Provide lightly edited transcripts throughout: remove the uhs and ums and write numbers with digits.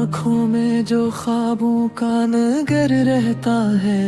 आँखों में जो ख्वाबों का नगर रहता है,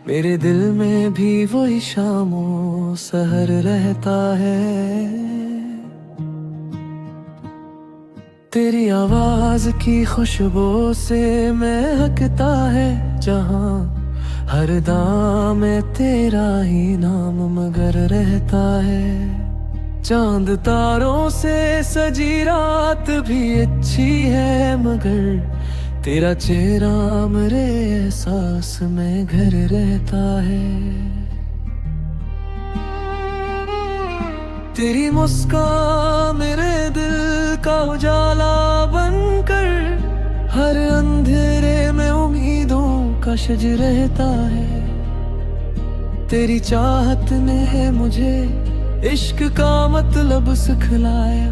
मेरे दिल में भी वही शामों सहर रहता है। तेरी आवाज की खुशबू से महकता है जहां, हर दाम में तेरा ही नाम मगर रहता है। चांद तारों से सजी रात भी अच्छी है, मगर तेरा चेहरा मेरे एहसास में घर रहता है। तेरी मुस्कान मेरे दिल का उजाला बनकर, हर अंधेरे में उम्मीदों का शज रहता है। तेरी चाहत ने मुझे इश्क का मतलब सिखलाया,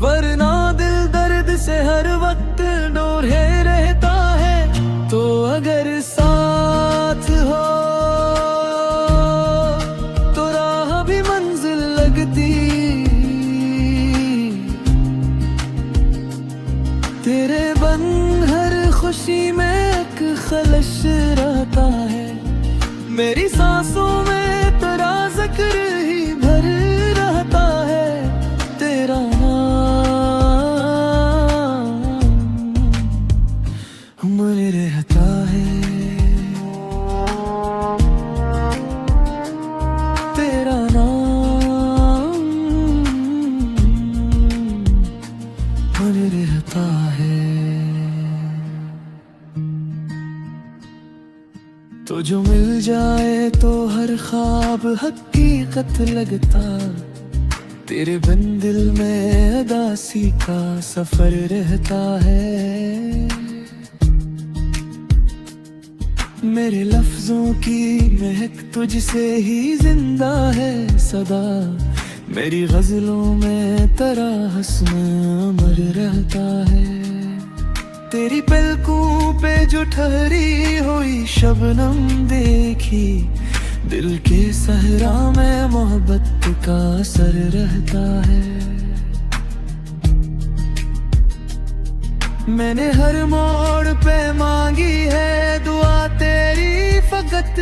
वरना दिल दर्द से हर वक्त डोरे रहता है। तो अगर साथ हो तो राह भी मंजिल लगती, तेरे बन हर खुशी में एक खलश रहता है। मेरी सांसों में तेरा जिक्र ही भर रहता है, तेरा नाम उम्र रहता है, तेरा नाम उम्र रहता है। तो जो मिल जाए तो हर ख्वाब हकीकत लगता, तेरे बिन दिल में अदासी का सफर रहता है। मेरे लफ्जों की महक तुझसे ही जिंदा है सदा, मेरी गजलों में तेरा हस्न अमर रहता है। तेरी पलकों पे जो ठहरी हुई शबनम देखी, दिल के सहरा में मोहब्बत का असर रहता है। मैंने हर मोड़ पे मांगी है दुआ तेरी फकत,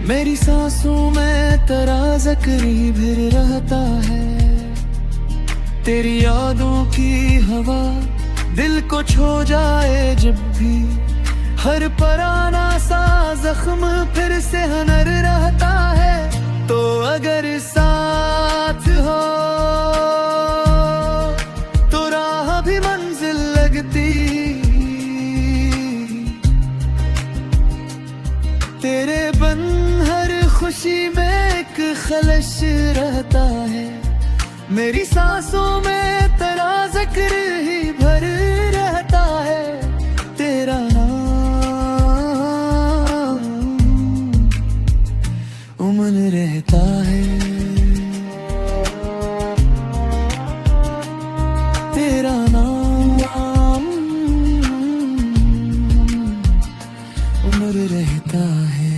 मेरी सांसों में तेरा ज़िक्र फिर रहता है। तेरी यादों की हवा दिल को छू जाए जब भी, हर पुराना सा जख्म फिर से हनर रहता है। तो अगर साथ हो तो राह भी मंजिल लगती, तेरे बन हर खुशी में एक खलश रहता है। मेरी सांसों में तेरा जिक्र ही भर रहता है, तेरा नाम उम्र रहता है, तेरा नाम उम्र रहता है।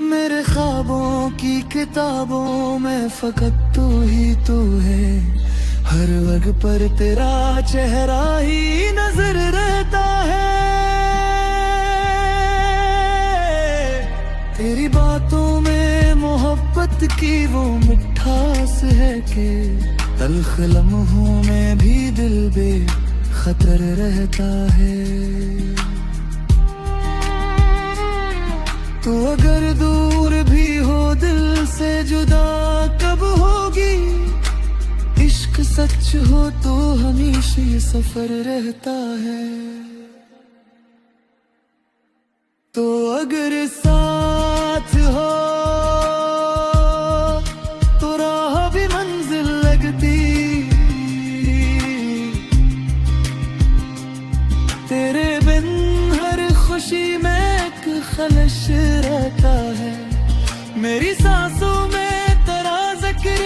मेरे ख्वाबों की किताबों में फकत तू ही तू है, हर वक्त पर तेरा चेहरा ही नजर रहता है। तेरी बातों में मोहब्बत की वो मिठास है कि तल्ख लम्हों में भी दिल बेखतर रहता है। तो अगर दूर भी हो दिल से जुदा कब होगी, इश्क सच हो तो हमेशा ये सफर रहता है। तो अगर साथ हो तो राह भी मंजिल लगती, तेरे बिन हर खुशी में एक खलश रहता है। मेरी सांसों में तेरा जिक्र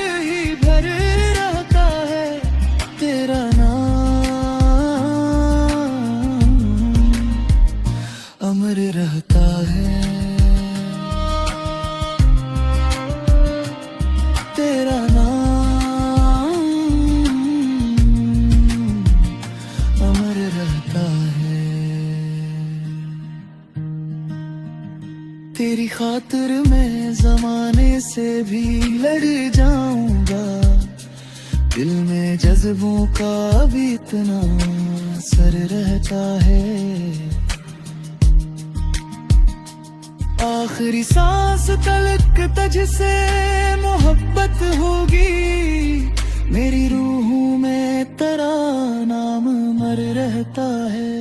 खातिर मैं जमाने से भी लड़ जाऊंगा। दिल में जज्बों का भी इतना असर रहता है। आखिरी सांस तलक तुझसे मोहब्बत होगी। मेरी रूह में तेरा नाम अमर रहता है।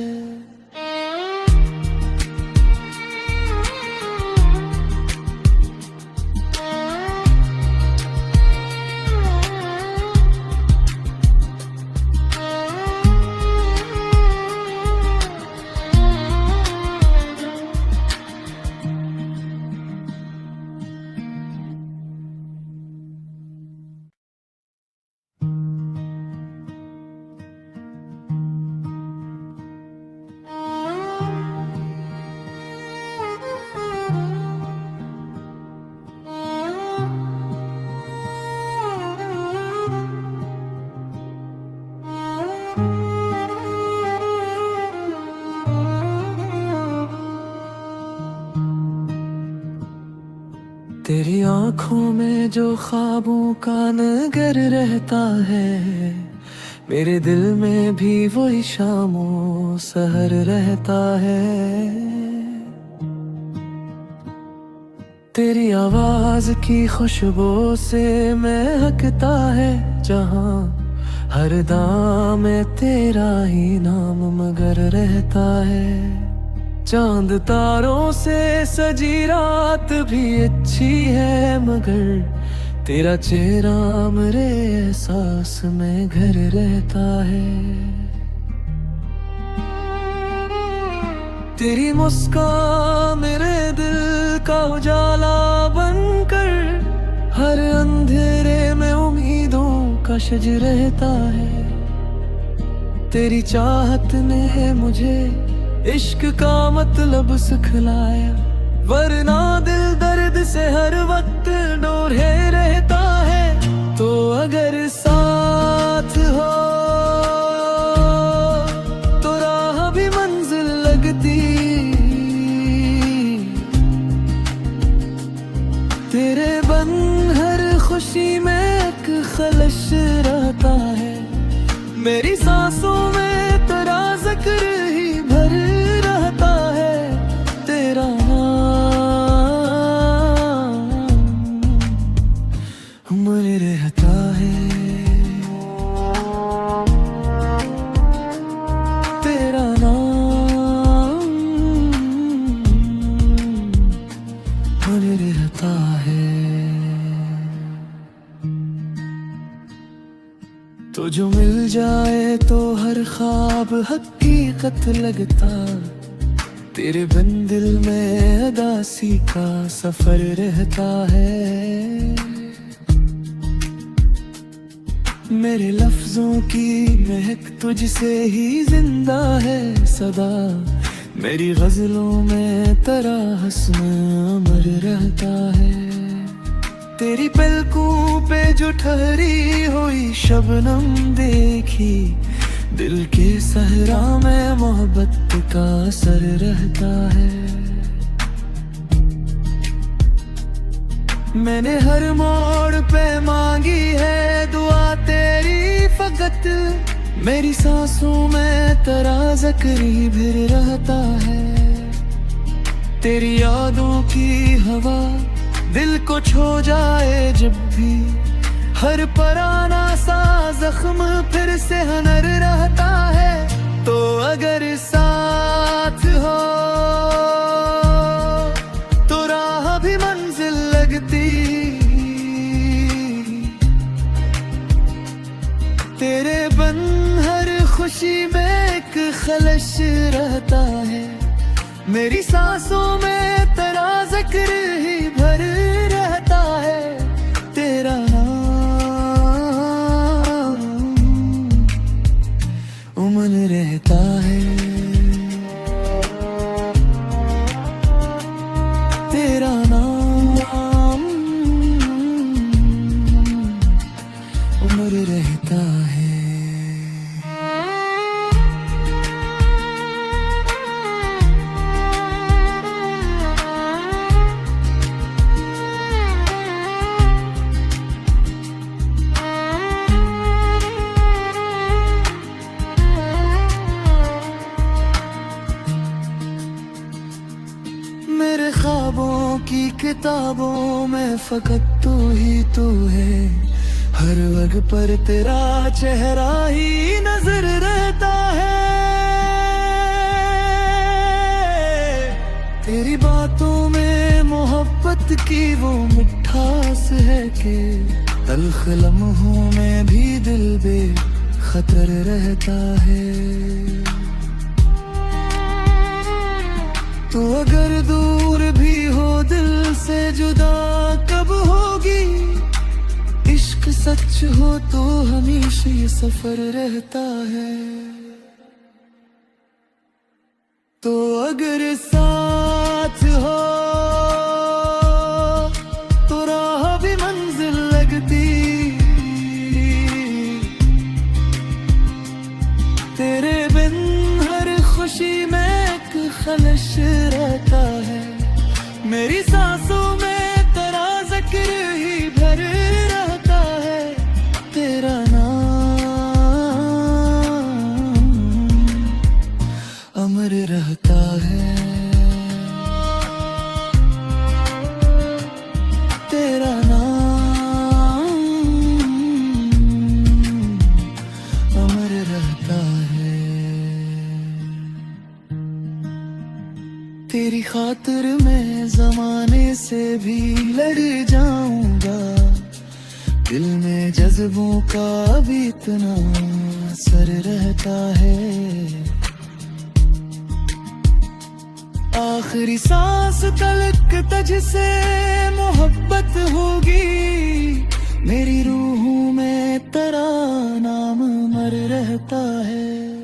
तेरी आंखों में जो ख्वाबों का नगर रहता है, मेरे दिल में भी वही शामों सहर रहता है। तेरी आवाज की खुशबू से महकता है जहां, हर दाम में तेरा ही नाम मगर रहता है। चांद तारों से सजी रात भी अच्छी है, मगर तेरा चेहरा मेरे एहसास में घर रहता है। तेरी मुस्कान मेरे दिल का उजाला बनकर, हर अंधेरे में उम्मीदों का शज रहता है। तेरी चाहत ने मुझे इश्क का मतलब सिखलाया, वरना दिल दर्द से हर वक्त डोरे रहता है। तो अगर साथ हो तो राह भी मंजिल लगती। तेरे बन हर खुशी में एक खलश रहता है। मेरी सांसों में तेरा जिक्र ही भर रहता है। तेरा नाम अमर रहता है। तेरा नाम अमर रहता है। तो जो मिल जाए तो हर ख्वाब हकीकत लगता। तेरे बिन दिल में अदासी का सफर रहता है। मेरे लफ्जों की महक तुझसे ही जिंदा है सदा। मेरी गजलों में तेरा हस्न अमर रहता है। तेरी पलकों पे जो ठहरी हुई शबनम देखी, दिल के सहरा में मोहब्बत का असर रहता है। मैंने हर मोड़ पे मांगी है दुआ तेरी फकत। मेरी सांसों में तेरा ज़िक्र फिर रहता है। तेरी यादों की हवा दिल को छू जाए जब भी, हर पराना सा जख्म फिर से हनर रहता है। तो अगर साथ हो तो राह भी मंजिल लगती। तेरे बन हर खुशी में एक खलश रहता है। मेरी सांसों में तेरा जिक्र ही भर रहता है। तेरा नाम उमन रहता है। तेरा नाम उमर रहता है। किताबों में फकत तू ही तू है, हर वक्त पर तेरा चेहरा ही नजर रहता है। तेरी बातों में मोहब्बत की वो मिठास है कि तल्ख लम्हों में भी दिल बेखतर रहता है। तो अगर दूर भी हो दिल से जुदा कब होगी, इश्क सच हो तो हमेशा ये सफर रहता है। तो अगर साथ हो तो राह भी मंजिल लगती, तेरे बिन हर खुशी में एक खलश रहता है। मेरी सांसों में तेरा जिक्र ही भर रहता है, तेरा नाम अमर रहता है, तेरा नाम अमर रहता है। तेरी खातिर मैं जमाने से भी लड़ जाऊंगा, दिल में जज्बों का भी इतना असर रहता है। आखिरी सांस तलक तुझसे मोहब्बत होगी, मेरी रूहों में तेरा नाम अमर रहता है।